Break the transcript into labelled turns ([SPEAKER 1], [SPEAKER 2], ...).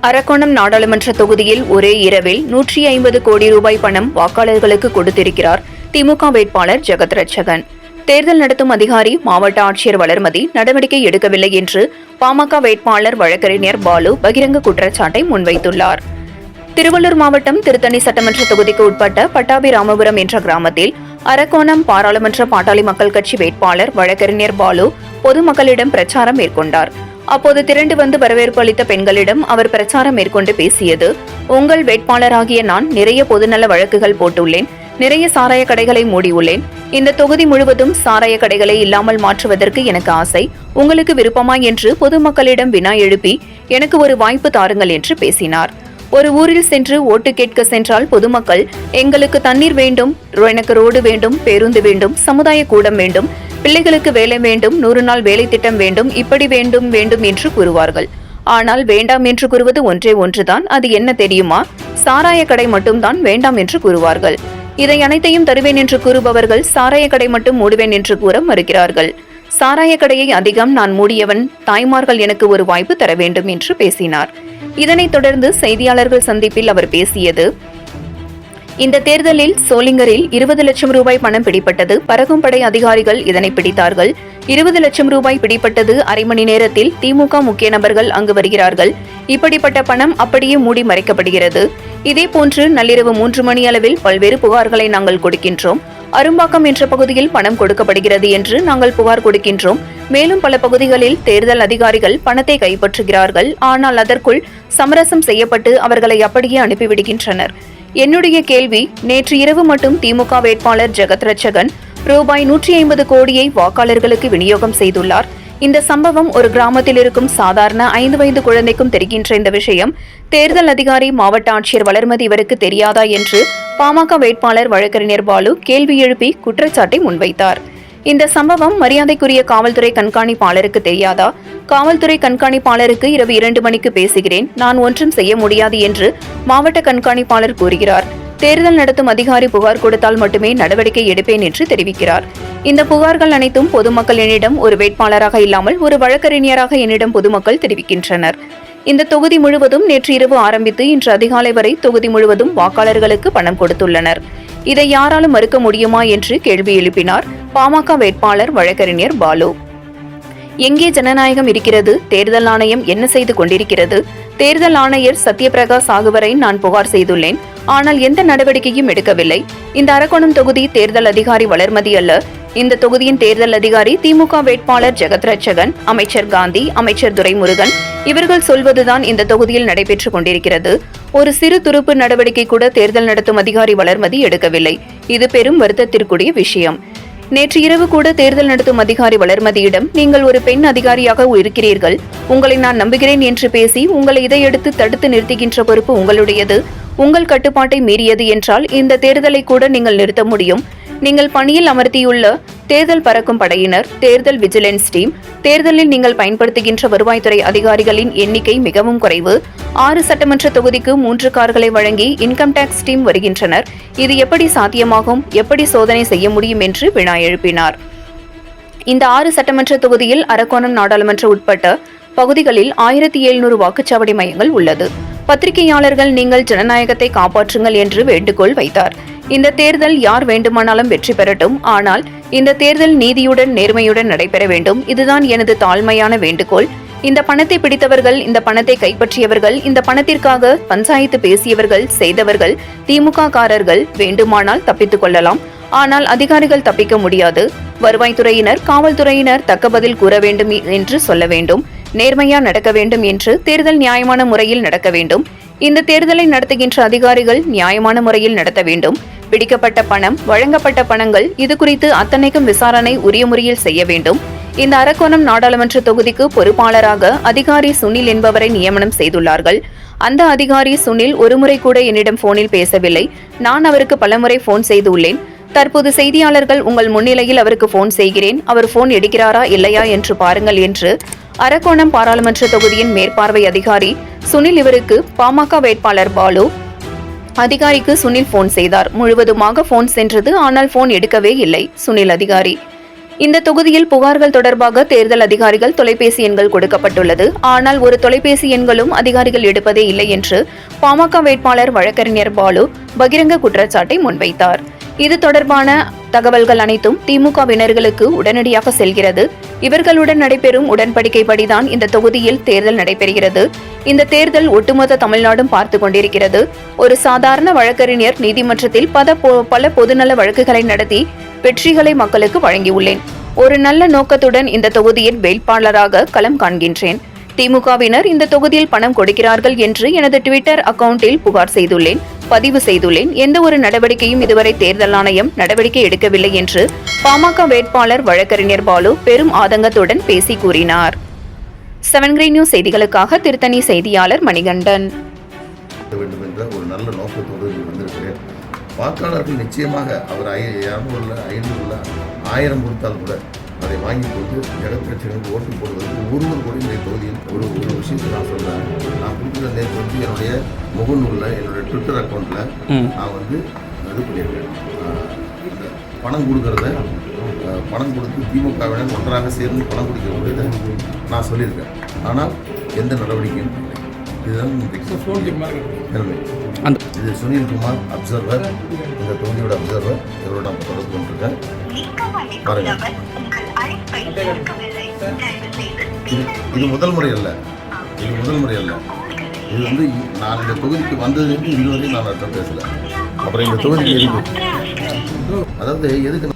[SPEAKER 1] அரக்கோணம் நாடாளுமன்ற தொகுதியில் ஒரே இரவில் 150 கோடி ரூபாய் பணம் வாக்காளர்களுக்கு கொடுத்திருக்கிறார் திமுக வேட்பாளர் ஜெகத் ரட்சகன். தேர்தல் நடத்தும் அதிகாரி மாவட்ட ஆட்சியர் வளர்மதி நடவடிக்கை எடுக்கவில்லை என்று பாமக வேட்பாளர் வழக்கறிஞர் பாலு பகிரங்க குற்றச்சாட்டை முன்வைத்துள்ளார். திருவள்ளூர் மாவட்டம் திருத்தணி சட்டமன்ற தொகுதிக்கு உட்பட்ட பட்டாபிராமபுரம் என்ற கிராமத்தில் அரக்கோணம் பாராளுமன்ற பாட்டாளி மக்கள் கட்சி வேட்பாளர் வழக்கறிஞர் பாலு பொதுமக்களிடம் பிரச்சாரம் மேற்கொண்டார். அப்போது திரண்டு வந்து வரவேற்பு அளித்த பெண்களிடம் அவர் பிரச்சாரம் மேற்கொண்டு பேசியது, உங்கள் வேட்பாளராகிய நான் நிறைய பொதுநல வழக்குகள் போட்டுள்ளேன், நிறைய சாராய கடைகளை மூடியுள்ளேன். இந்த தொகுதி முழுவதும் சாராய கடைகளை இல்லாமல் மாற்றுவதற்கு எனக்கு ஆசை. உங்களுக்கு விருப்பமா என்று பொதுமக்களிடம் வினா எழுப்பி எனக்கு ஒரு வாய்ப்பு தாருங்கள் என்று பேசினார். ஒரு ஊரில் சென்று ஓட்டு கேட்க சென்றால் பொதுமக்கள் எங்களுக்கு தண்ணீர் வேண்டும், எனக்கு ரோடு வேண்டும், பேருந்து வேண்டும், சமுதாய கூடம் வேண்டும், பிள்ளைகளுக்கு வேலை வேண்டும், 100 நாள் வேலை திட்டம் வேண்டும், இப்படி வேண்டும் வேண்டும் என்று கூறுவார்கள். ஆனால் வேண்டாம் என்று கூறுவது ஒன்றே ஒன்றுதான். அது என்ன தெரியுமா? சாராய கடை மட்டும்தான் வேண்டாம் என்று கூறுவார்கள். இதை அனைத்தையும் தருவேன் என்று கூறுபவர்கள் சாராய கடை மட்டும் மூடுவேன் என்று கூற மறுக்கிறார்கள். சாராய கடையை அதிகம் நான் மூடியவன், தாய்மார்கள் எனக்கு ஒரு வாய்ப்பு தர வேண்டும் என்று பேசினார். இதனைத் தொடர்ந்து செய்தியாளர்கள் சந்திப்பில் அவர் பேசியது, இந்த தேர்தலில் சோளிங்கரில் 20 லட்சம் ரூபாய் பணம் பிடிப்பட்டது. பறக்கும் படை அதிகாரிகள் இதனை பிடித்தார்கள். 20 லட்சம் ரூபாய் பிடிப்பட்டது. அரை மணி நேரத்தில் திமுக முக்கிய நபர்கள் அங்கு வருகிறார்கள். இப்படிப்பட்ட பணம் அப்படியே மூடி மறைக்கப்படுகிறது. இதேபோன்று நள்ளிரவு 3 மணி அளவில் பல்வேறு புகார்களை நாங்கள் கொடுக்கின்றோம். அரும்பாக்கம் என்ற பகுதியில் பணம் கொடுக்கப்படுகிறது என்று நாங்கள் புகார் கொடுக்கின்றோம். மேலும் பல பகுதிகளில் தேர்தல் அதிகாரிகள் பணத்தை கைப்பற்றுகிறார்கள். ஆனால் அதற்குள் சமரசம் செய்யப்பட்டு அவர்களை அப்படியே அனுப்பிவிடுகின்றனர். என்னுடைய கேள்வி, நேற்று இரவு மட்டும் திமுக வேட்பாளர் ஜெகத் ரட்சகன் ரூபாய் 150 கோடியை வாக்காளர்களுக்கு விநியோகம் செய்துள்ளார். இந்த சம்பவம் ஒரு கிராமத்தில் இருக்கும் சாதாரண 5 வயது குழந்தைக்கும் தெரிகின்ற இந்த விஷயம் தேர்தல் அதிகாரி மாவட்ட ஆட்சியர் வளர்மதி இவருக்கு தெரியாதா என்று பாமக வேட்பாளர் வழக்கறிஞர் பாலு கேள்வி எழுப்பி குற்றச்சாட்டை முன்வைத்தார். இந்த சம்பவம் மரியாதைக்குரிய காவல்துறை கண்காணிப்பாளருக்கு தெரியாதா? காவல்துறை கண்காணிப்பாளருக்கு இரவு 2 மணிக்கு பேசுகிறேன், நான் ஒன்றும் செய்ய முடியாது என்று மாவட்ட கண்காணிப்பாளர் கூறுகிறார். தேர்தல் நடத்தும் அதிகாரி புகார் கொடுத்தால் மட்டுமே நடவடிக்கை எடுப்பேன் என்று தெரிவிக்கிறார். இந்த புகார்கள் அனைத்தும் பொதுமக்கள் என்னிடம் ஒரு வேட்பாளராக இல்லாமல் ஒரு வழக்கறிஞராக என்னிடம் பொதுமக்கள் தெரிவிக்கின்றனர். இந்த தொகுதி முழுவதும் நேற்று இரவு ஆரம்பித்து இன்று அதிகாலை வரை தொகுதி முழுவதும் வாக்காளர்களுக்கு பணம் கொடுத்துள்ளனர். இதை யாராலும் மறுக்க முடியுமா என்று கேள்வி எழுப்பினார் பாமக வேட்பாளர் வழக்கறிஞர் பாலு. எங்கே ஜனநாயகம் இருக்கிறது? தேர்தல் ஆணையம் என்ன செய்து கொண்டிருக்கிறது? தேர்தல் ஆணையர் சத்யபிரகாஷ் சாகு வரை நான் புகார் செய்துள்ளேன், ஆனால் எந்த நடவடிக்கையும் எடுக்கவில்லை. இந்த அரக்கோணம் தொகுதி தேர்தல் அதிகாரி வளர்மதி அல்ல. இந்த தொகுதியின் தேர்தல் அதிகாரி திமுக வேட்பாளர் ஜெகத் ரட்சகன், அமைச்சர் காந்தி, அமைச்சர் துரைமுருகன். இவர்கள் சொல்வதுதான் இந்த தொகுதியில் நடைபெற்றுக் கொண்டிருக்கிறது. ஒரு சிறு துருப்பு நடவடிக்கை கூட தேர்தல் நடத்தும் அதிகாரி வளர்மதி எடுக்கவில்லை. இது பெரும் வருத்தத்திற்குரிய விஷயம். நேற்று இரவு கூட தேர்தல் நடத்தும் அதிகாரி வளர்மதியிடம், நீங்கள் ஒரு பெண் அதிகாரியாக இருக்கிறீர்கள், உங்களை நான் நம்புகிறேன் என்று பேசி உங்களை இதையடுத்து தடுத்து நிறுத்துகின்ற பொறுப்பு உங்களுடையது. உங்கள் கட்டுப்பாட்டை மீறியது என்றால் இந்த தேர்தலை கூட நீங்கள் நிறுத்த முடியும். நீங்கள் பணியில் அமர்த்தியுள்ள தேர்தல் பறக்கும் படையினர், தேர்தல் விஜிலன்ஸ் டீம், தேர்தலில் நீங்கள் பயன்படுத்துகின்ற வருவாய்த்துறை அதிகாரிகளின் எண்ணிக்கை மிகவும் குறைவு. 6 சட்டமன்ற தொகுதிக்கு 3 கார்களை வழங்கி இன்கம் டாக்ஸ் டீம் வருகின்றனர். இது எப்படி சாத்தியமாகும்? எப்படி சோதனை செய்ய முடியும் என்று வினா எழுப்பினார். இந்த 6 சட்டமன்ற தொகுதியில் அரக்கோணம் நாடாளுமன்ற உட்பட்ட பகுதிகளில் 1700 வாக்குச்சாவடி மையங்கள் உள்ளது. பத்திரிகையாளர்கள் நீங்கள் ஜனநாயகத்தை காப்பாற்றுங்கள் என்று வேண்டுகோள் வைத்தார். இந்த தேர்தல் யார் வேண்டுமானாலும் வெற்றி பெறட்டும், ஆனால் இந்த தேர்தல் நீதியுடன் நேர்மையுடன் நடைபெற வேண்டும். இதுதான் எனது தாழ்மையான வேண்டுகோள். இந்த பணத்தை பிடித்தவர்கள், இந்த பணத்தை கைப்பற்றியவர்கள், இந்த பணத்திற்காக பஞ்சாயத்து பேசியவர்கள், செய்தவர்கள் திமுக காரர்கள் வேண்டுமானால் தப்பித்துக் கொள்ளலாம். ஆனால் அதிகாரிகள் தப்பிக்க முடியாது. வருவாய்த்துறையினர், காவல்துறையினர் தக்க பதில் கூற வேண்டும் என்று சொல்ல வேண்டும். நேர்மையா நடக்க வேண்டும் என்று தேர்தல் நியாயமான முறையில் நடக்க வேண்டும். இந்த தேர்தலை நடத்துகின்ற அதிகாரிகள் நியாயமான முறையில் நடத்த வேண்டும். பிடிக்கப்பட்ட பணம், வழங்கப்பட்ட பணங்கள், இது குறித்து அத்தனைக்கும் விசாரணை உரிய முறையில் செய்ய வேண்டும். இந்த அரக்கோணம் நாடாளுமன்ற தொகுதிக்கு பொறுப்பாளராக அதிகாரி சுனில் என்பவரை நியமனம் செய்துள்ளார்கள். அந்த அதிகாரி சுனில் ஒருமுறை கூட என்னிடம் போனில் பேசவில்லை. நான் அவருக்கு பலமுறை போன் செய்துள்ளேன். தற்போது செய்தியாளர்கள் உங்கள் முன்னிலையில் அவருக்கு போன் செய்கிறேன். அவர் போன் எடுக்கிறாரா இல்லையா என்று பாருங்கள் என்று அரக்கோணம் பாராளுமன்ற தொகுதியின் மேற்பார்வை அதிகாரி சுனில் இவருக்கு பாமக வேட்பாளர் பாலு அதிகாரிக்கு சுனில் போன் செய்தார். முழுவதுமாக போன் சென்றது, ஆனால் போன் எடுக்கவே இல்லை சுனில் அதிகாரி. இந்த தொகுதியில் புகார்கள் தொடர்பாக தேர்தல் அதிகாரிகள் தொலைபேசி எண்கள் கொடுக்கப்பட்டுள்ளது. ஆனால் ஒரு தொலைபேசி எண்களும் அதிகாரிகள் எடுப்பதே இல்லை என்று பாமக வேட்பாளர் வழக்கறிஞர் பாலு பகிரங்க குற்றச்சாட்டை முன்வைத்தார். இது தொடர்பான தகவல்கள் அனைத்தும் திமுகவினர்களுக்கு உடனடியாக செல்கிறது. இவர்களுடன் நடைபெறும் உடன்படிக்கைப்படிதான் இந்த தொகுதியில் தேர்தல் நடைபெறுகிறது. இந்த தேர்தல் ஒட்டுமொத்த தமிழ்நாடும் பார்த்துக் கொண்டிருக்கிறது. ஒரு சாதாரண வழக்கறிஞர் நீதிமன்றத்தில் பல பொதுநல வழக்குகளை நடத்தி வெற்றிகளை மக்களுக்கு வழங்கியுள்ளேன். ஒரு நல்ல நோக்கத்துடன் இந்த தொகுதியில் வேட்பாளராக களம் காண்கின்றேன். திமுகவினர் இந்த தொகுதியில் பணம் கொடுக்கிறார்கள் என்று எனது ட்விட்டர் அக்கவுண்டில் புகார் செய்துள்ளேன், பதிவு செய்துள்ளேன். எந்த ஒரு நடவடிக்கையும் இதுவரை தேர்தல் ஆணையம் நடவடிக்கை எடுக்கவில்லை என்று பாமக வேட்பாளர் வழக்கறிஞர் பாலு பெரும் ஆதங்கத்துடன் பேசி கூறினார். 7 கிரீன் நியூஸ் செய்திகளுக்காக திருத்தணி செய்தியாளர் மணிகண்டன்.
[SPEAKER 2] ஒரு நல்ல நோக்கத்தோடு வந்திருக்கிறேன். வாக்காளர்கள் நிச்சயமாக அவர் 200 500 1000 கொடுத்தால் கூட அதை வாங்கி கொண்டு ஜெகத்ரட்சகனுக்கு ஓட்டு போடுவதற்கு ஒருவர் கூட இந்த தொகுதியில் ஒரு விஷயத்தை நான் சொல்கிறேன். நான் கொடுக்குற நேற்று வந்து என்னுடைய முகநூலில் என்னுடைய ட்விட்டர் அக்கௌண்ட்டில் நான் வந்து இது பண்ணியிருக்கேன். பணம் கொடுக்கறத பணம் கொடுத்து திமுகவினர் ஒன்றாக சேர்ந்து பணம் கொடுக்க முடியல நான் சொல்லியிருக்கேன். ஆனால் எந்த நடவடிக்கையும் இதுதான் நிலைமை. இது சுனில்குமார் அப்சர்வர், இந்த தொகுதியோட அப்சர்வர், இவரோட நான் தொடர்பு கொண்டிருக்கேன். பாருங்க, இது முதல் முறை அல்ல. இது வந்து நான் இந்த தொகுதிக்கு வந்ததுலேருந்து இதுவரையும் நான் அர்த்தம் பேசலை. அப்புறம் இந்த தொகுதிக்கு இருக்கு, அதாவது எதுக்கு